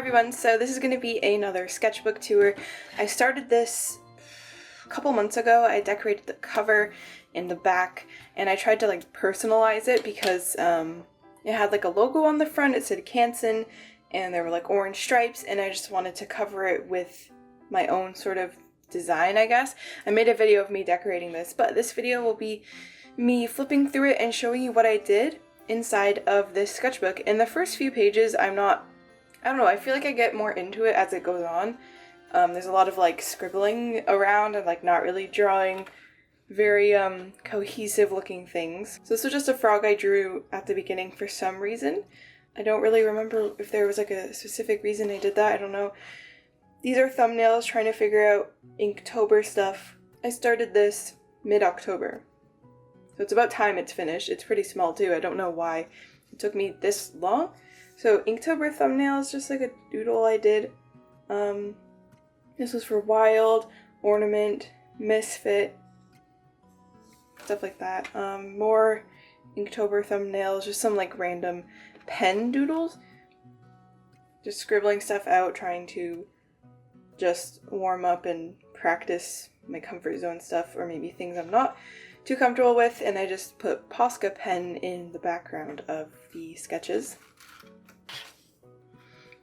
everyone, so this is going to be another sketchbook tour. I started this a couple months ago. I decorated the cover and the back, and I tried to like personalize it because it had like a logo on the front. It said Kitsune, and there were like orange stripes, and I just wanted to cover it with my own sort of design, I guess. I made a video of me decorating this, but this video will be me flipping through it and showing you what I did inside of this sketchbook. In the first few pages, I don't know, I feel like I get more into it as it goes on. There's a lot of like scribbling around and like not really drawing very cohesive looking things. So this was just a frog I drew at the beginning for some reason. I don't really remember if there was like a specific reason I did that, I don't know. These are thumbnails trying to figure out Inktober stuff. I started this mid-October. So it's about time it's finished. It's pretty small too, I don't know why it took me this long. So Inktober thumbnails, just like a doodle I did. This was for Wild, Ornament, Misfit, stuff like that. More Inktober thumbnails, just some like random pen doodles. Just scribbling stuff out, trying to just warm up and practice my comfort zone stuff, or maybe things I'm not too comfortable with, and I just put Posca pen in the background of the sketches.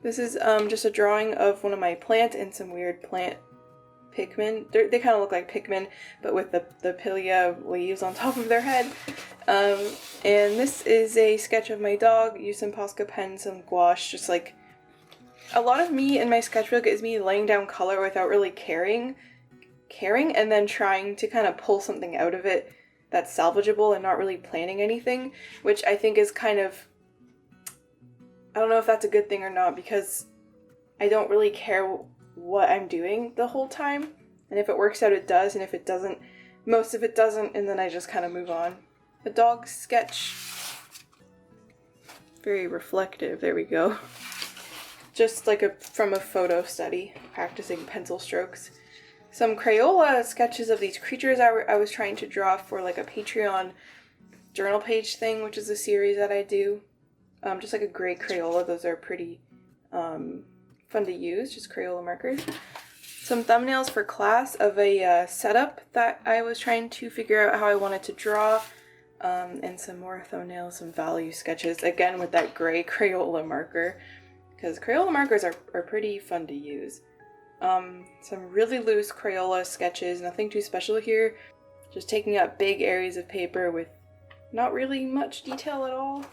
This is just a drawing of one of my plants and some weird plant Pikmin. They kind of look like Pikmin, but with the pilia leaves on top of their head. And this is a sketch of my dog. Used some Posca pen, some gouache, just like a lot of me in my sketchbook is me laying down color without really caring, and then trying to kind of pull something out of it that's salvageable and not really planning anything, which I think is kind of, I don't know if that's a good thing or not, because I don't really care what I'm doing the whole time, and if it works out it does, and if it doesn't, most of it doesn't, and then I just kind of move on. A dog sketch, very reflective, there we go. Just like from a photo study, practicing pencil strokes. Some Crayola sketches of these creatures I was trying to draw for like a Patreon journal page thing, which is a series that I do. Just like a gray Crayola, those are pretty fun to use, just Crayola markers. Some thumbnails for class of a setup that I was trying to figure out how I wanted to draw, and some more thumbnails, some value sketches, again with that gray Crayola marker, because Crayola markers are pretty fun to use. Some really loose Crayola sketches, nothing too special here, just taking up big areas of paper with not really much detail at all.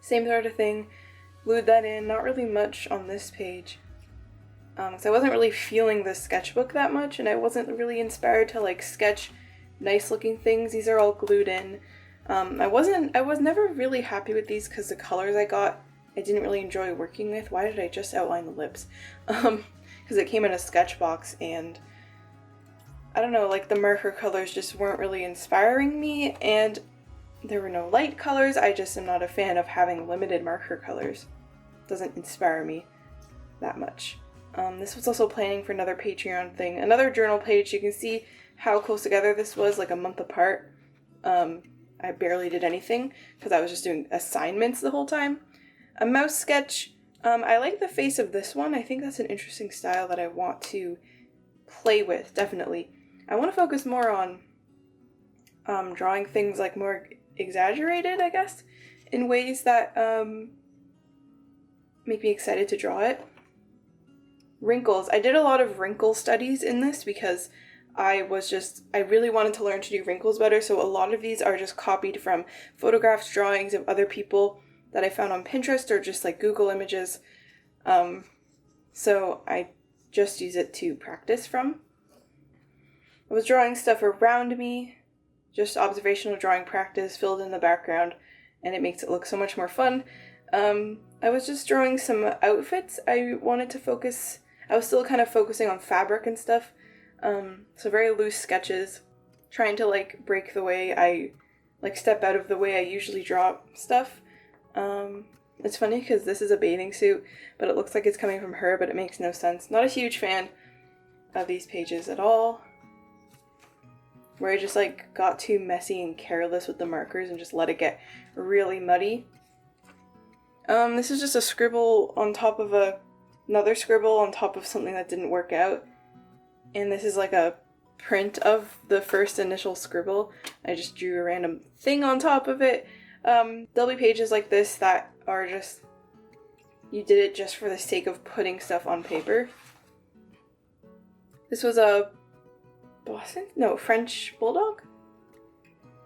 Same sort of thing, glued that in, not really much on this page. So I wasn't really feeling the sketchbook that much, and I wasn't really inspired to like sketch nice looking things. These are all glued in. I was never really happy with these because the colors I got, I didn't really enjoy working with. Why did I just outline the lips? Because it came in a sketch box, and I don't know, like the marker colors just weren't really inspiring me, and there were no light colors. I just am not a fan of having limited marker colors. Doesn't inspire me that much. This was also planning for another Patreon thing. Another journal page. You can see how close together this was, like a month apart. I barely did anything because I was just doing assignments the whole time. A mouse sketch. I like the face of this one. I think that's an interesting style that I want to play with, definitely. I want to focus more on drawing things like more exaggerated, I guess, in ways that make me excited to draw it. Wrinkles. I did a lot of wrinkle studies in this because I really wanted to learn to do wrinkles better, so a lot of these are just copied from photographs, drawings of other people that I found on Pinterest or just like Google images. So I just use it to practice from. I was drawing stuff around me, just observational drawing practice filled in the background, and it makes it look so much more fun. I was just drawing some outfits. I was still kind of focusing on fabric and stuff, so very loose sketches, trying to like break the way I, like step out of the way I usually draw stuff. It's funny because this is a bathing suit, but it looks like it's coming from her, but it makes no sense. Not a huge fan of these pages at all, where I just like got too messy and careless with the markers and just let it get really muddy. This is just a scribble on top of a another scribble on top of something that didn't work out. And this is like a print of the first initial scribble. I just drew a random thing on top of it. There'll be pages like this that are just, you did it just for the sake of putting stuff on paper. This was a French bulldog.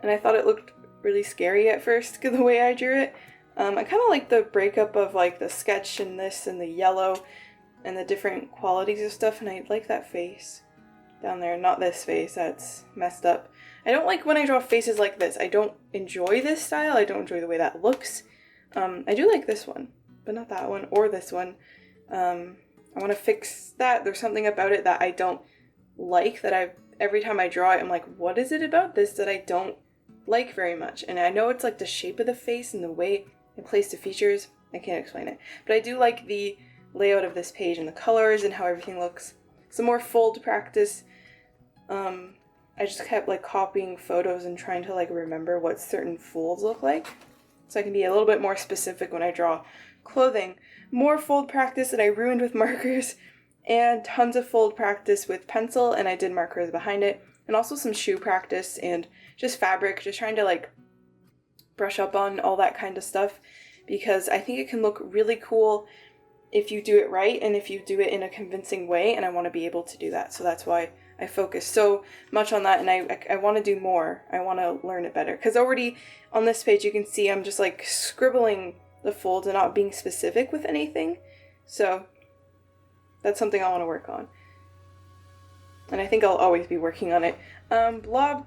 And I thought it looked really scary at first, the way I drew it. I kind of like the breakup of like the sketch and this and the yellow and the different qualities of stuff, and I like that face down there, not this face, that's messed up. I don't like when I draw faces like this. I don't enjoy this style, I don't enjoy the way that looks. I do like this one, but not that one or this one. I want to fix that. There's something about it that I don't like, that every time I draw it, I'm like, what is it about this that I don't like very much? And I know it's like the shape of the face and the way it plays the features. I can't explain it. But I do like the layout of this page and the colors and how everything looks. Some more fold practice. I just kept like copying photos and trying to like remember what certain folds look like, so I can be a little bit more specific when I draw clothing. More fold practice that I ruined with markers, and tons of fold practice with pencil, and I did markers behind it, and also some shoe practice and just fabric, just trying to like brush up on all that kind of stuff, because I think it can look really cool if you do it right and if you do it in a convincing way, and I want to be able to do that. So that's why I focus so much on that, and I want to do more. I want to learn it better, because already on this page you can see I'm just like scribbling the folds and not being specific with anything. So that's something I want to work on, and I think I'll always be working on it. Blob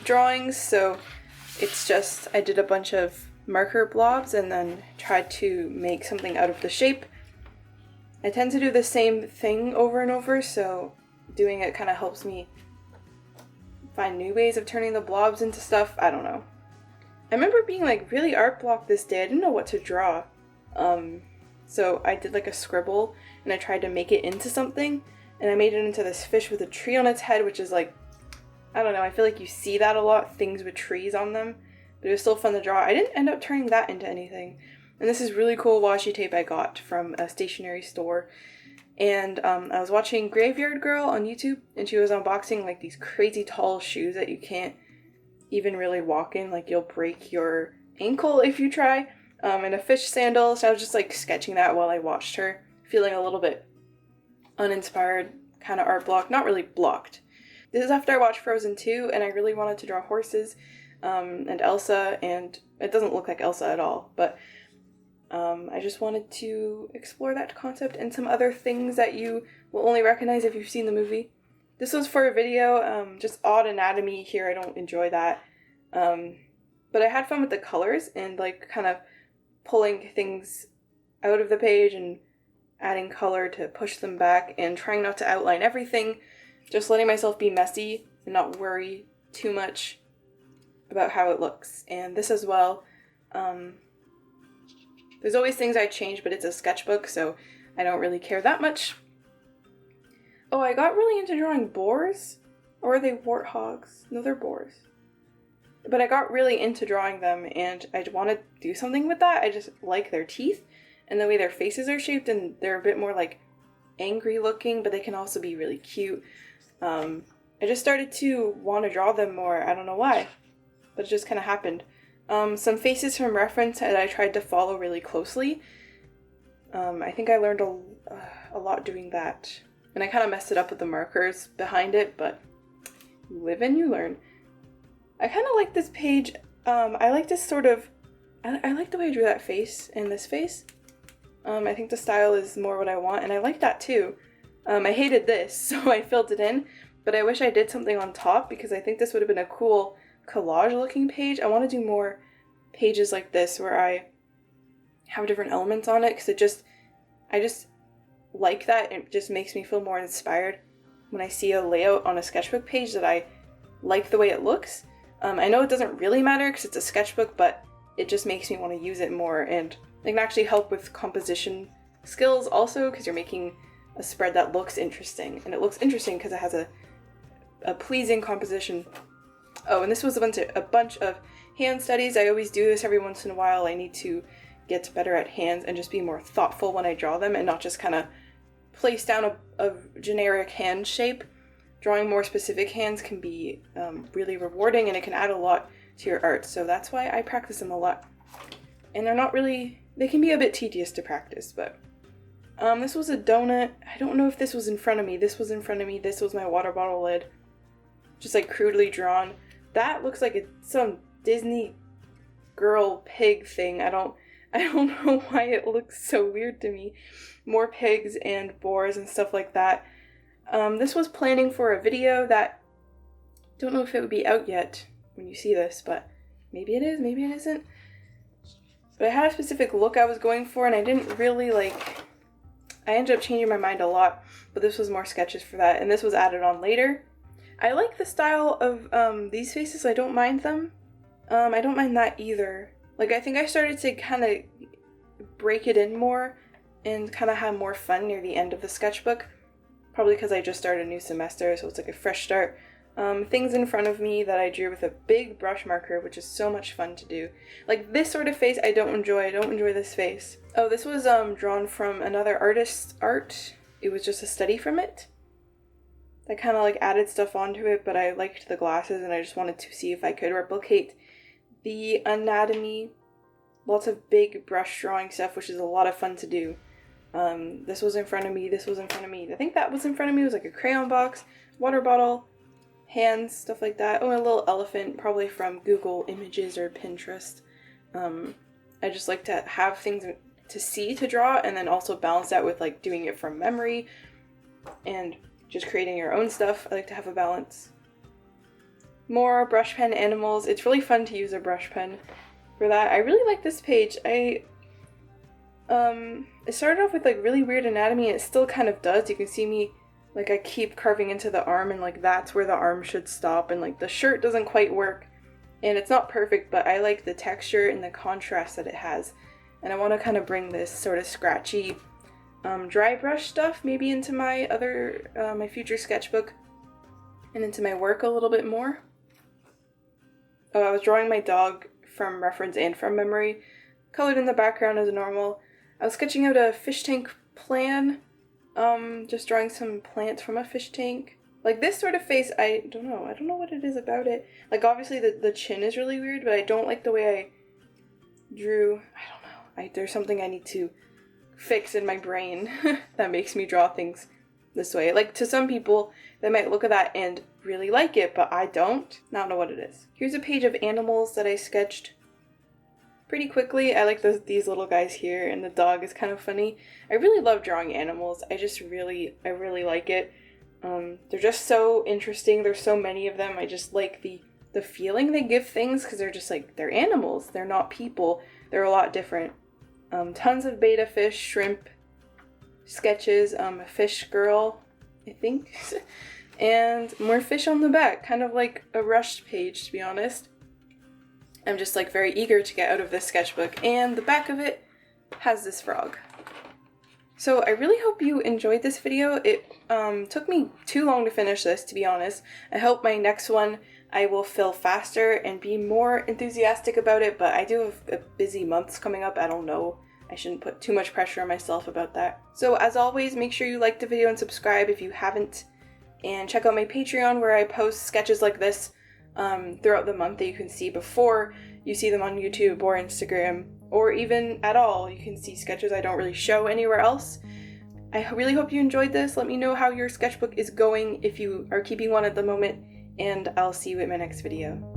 drawings, so it's just I did a bunch of marker blobs and then tried to make something out of the shape. I tend to do the same thing over and over, so doing it kind of helps me find new ways of turning the blobs into stuff. I don't know. I remember being like really art blocked this day. I didn't know what to draw. So I did like a scribble and I tried to make it into something, and I made it into this fish with a tree on its head, which is like, I don't know, I feel like you see that a lot, things with trees on them, but it was still fun to draw. I didn't end up turning that into anything. And this is really cool washi tape I got from a stationery store. And I was watching Graveyard Girl on YouTube, and she was unboxing like these crazy tall shoes that you can't even really walk in, like you'll break your ankle if you try, and a fish sandal. So I was just like sketching that while I watched her, feeling a little bit uninspired, kind of art blocked, not really blocked. This is after I watched Frozen 2, and I really wanted to draw horses and Elsa, and it doesn't look like Elsa at all, but I just wanted to explore that concept and some other things that you will only recognize if you've seen the movie. This was for a video, just odd anatomy here, I don't enjoy that. But I had fun with the colors and like kind of pulling things out of the page and adding color to push them back and trying not to outline everything, just letting myself be messy and not worry too much about how it looks. And this as well, there's always things I change, but it's a sketchbook, so I don't really care that much. Oh, I got really into drawing boars. Or are they warthogs? No, they're boars. But I got really into drawing them, and I want to do something with that. I just like their teeth and the way their faces are shaped, and they're a bit more like angry looking, but they can also be really cute. I just started to want to draw them more. I don't know why, but it just kind of happened. Some faces from reference that I tried to follow really closely. I think I learned a lot doing that. And I kind of messed it up with the markers behind it, but you live and you learn. I kind of like this page. I like this sort of, I like the way I drew that face and this face. I think the style is more what I want, and I like that too. I hated this, so I filled it in, but I wish I did something on top, because I think this would have been a cool collage looking page. I want to do more pages like this where I have different elements on it, because I just like that. It just makes me feel more inspired when I see a layout on a sketchbook page that I like the way it looks. I know it doesn't really matter because it's a sketchbook, but it just makes me want to use it more, and it can actually help with composition skills also, because you're making a spread that looks interesting, and it looks interesting because it has a pleasing composition. Oh, and this was a bunch of hand studies. I always do this every once in a while. I need to get better at hands and just be more thoughtful when I draw them and not just kind of place down a generic hand shape, drawing more specific hands can be really rewarding, and it can add a lot to your art. So that's why I practice them a lot. And they can be a bit tedious to practice, but this was a donut. I don't know if this was in front of me. This was in front of me. This was my water bottle lid. Just like crudely drawn. That looks like it's some Disney girl pig thing. I don't know why it looks so weird to me. More pigs and boars and stuff like that. This was planning for a video that, don't know if it would be out yet when you see this, but maybe it is, maybe it isn't. But I had a specific look I was going for, and I didn't really I ended up changing my mind a lot, but this was more sketches for that, and this was added on later. I like the style of these faces. I don't mind them. I don't mind that either. Like, I think I started to kind of break it in more and kind of have more fun near the end of the sketchbook. Probably because I just started a new semester, so it's like a fresh start. Things in front of me that I drew with a big brush marker, which is so much fun to do. Like, this sort of face I don't enjoy. I don't enjoy this face. Oh, this was drawn from another artist's art. It was just a study from it. I kind of added stuff onto it, but I liked the glasses and I just wanted to see if I could replicate the anatomy. Lots of big brush drawing stuff, which is a lot of fun to do. This was in front of me, this was in front of me. I think that was in front of me. It was like a crayon box, water bottle, hands, stuff like that. Oh, and a little elephant, probably from Google Images or Pinterest. I just like to have things to see to draw, and then also balance that with doing it from memory and just creating your own stuff. I like to have a balance. More brush pen animals. It's really fun to use a brush pen for that. I really like this page. It started off with really weird anatomy, and it still kind of does. You can see me I keep carving into the arm, and that's where the arm should stop, and the shirt doesn't quite work, and it's not perfect, but I like the texture and the contrast that it has, and I want to kind of bring this sort of scratchy dry brush stuff maybe into my my future sketchbook and into my work a little bit more. Oh, I was drawing my dog from reference and from memory, colored in the background as normal. I was sketching out a fish tank plan, just drawing some plants from a fish tank. This sort of face, I don't know what it is about it. Obviously the chin is really weird, but I don't like the way I drew. I don't know. There's something I need to fix in my brain that makes me draw things this way. To some people, they might look at that and really like it, but I don't. I don't know what it is. Here's a page of animals that I sketched pretty quickly. I like these little guys here, and the dog is kind of funny. I really love drawing animals. I really like it. They're just so interesting. There's so many of them. I just like the feeling they give things, because they're just they're animals. They're not people. They're a lot different. Tons of betta fish, shrimp sketches, a fish girl, I think, and more fish on the back, kind of like a rushed page, to be honest. I'm just very eager to get out of this sketchbook, and the back of it has this frog. So I really hope you enjoyed this video. It took me too long to finish this, to be honest. I hope my next one I will fill faster and be more enthusiastic about it, but I do have a busy months coming up. I don't know. I shouldn't put too much pressure on myself about that. So as always, make sure you like the video and subscribe if you haven't, and check out my Patreon where I post sketches like this throughout the month that you can see before you see them on YouTube or Instagram, or even at all. You can see sketches I don't really show anywhere else. I really hope you enjoyed this. Let me know how your sketchbook is going if you are keeping one at the moment, and I'll see you in my next video.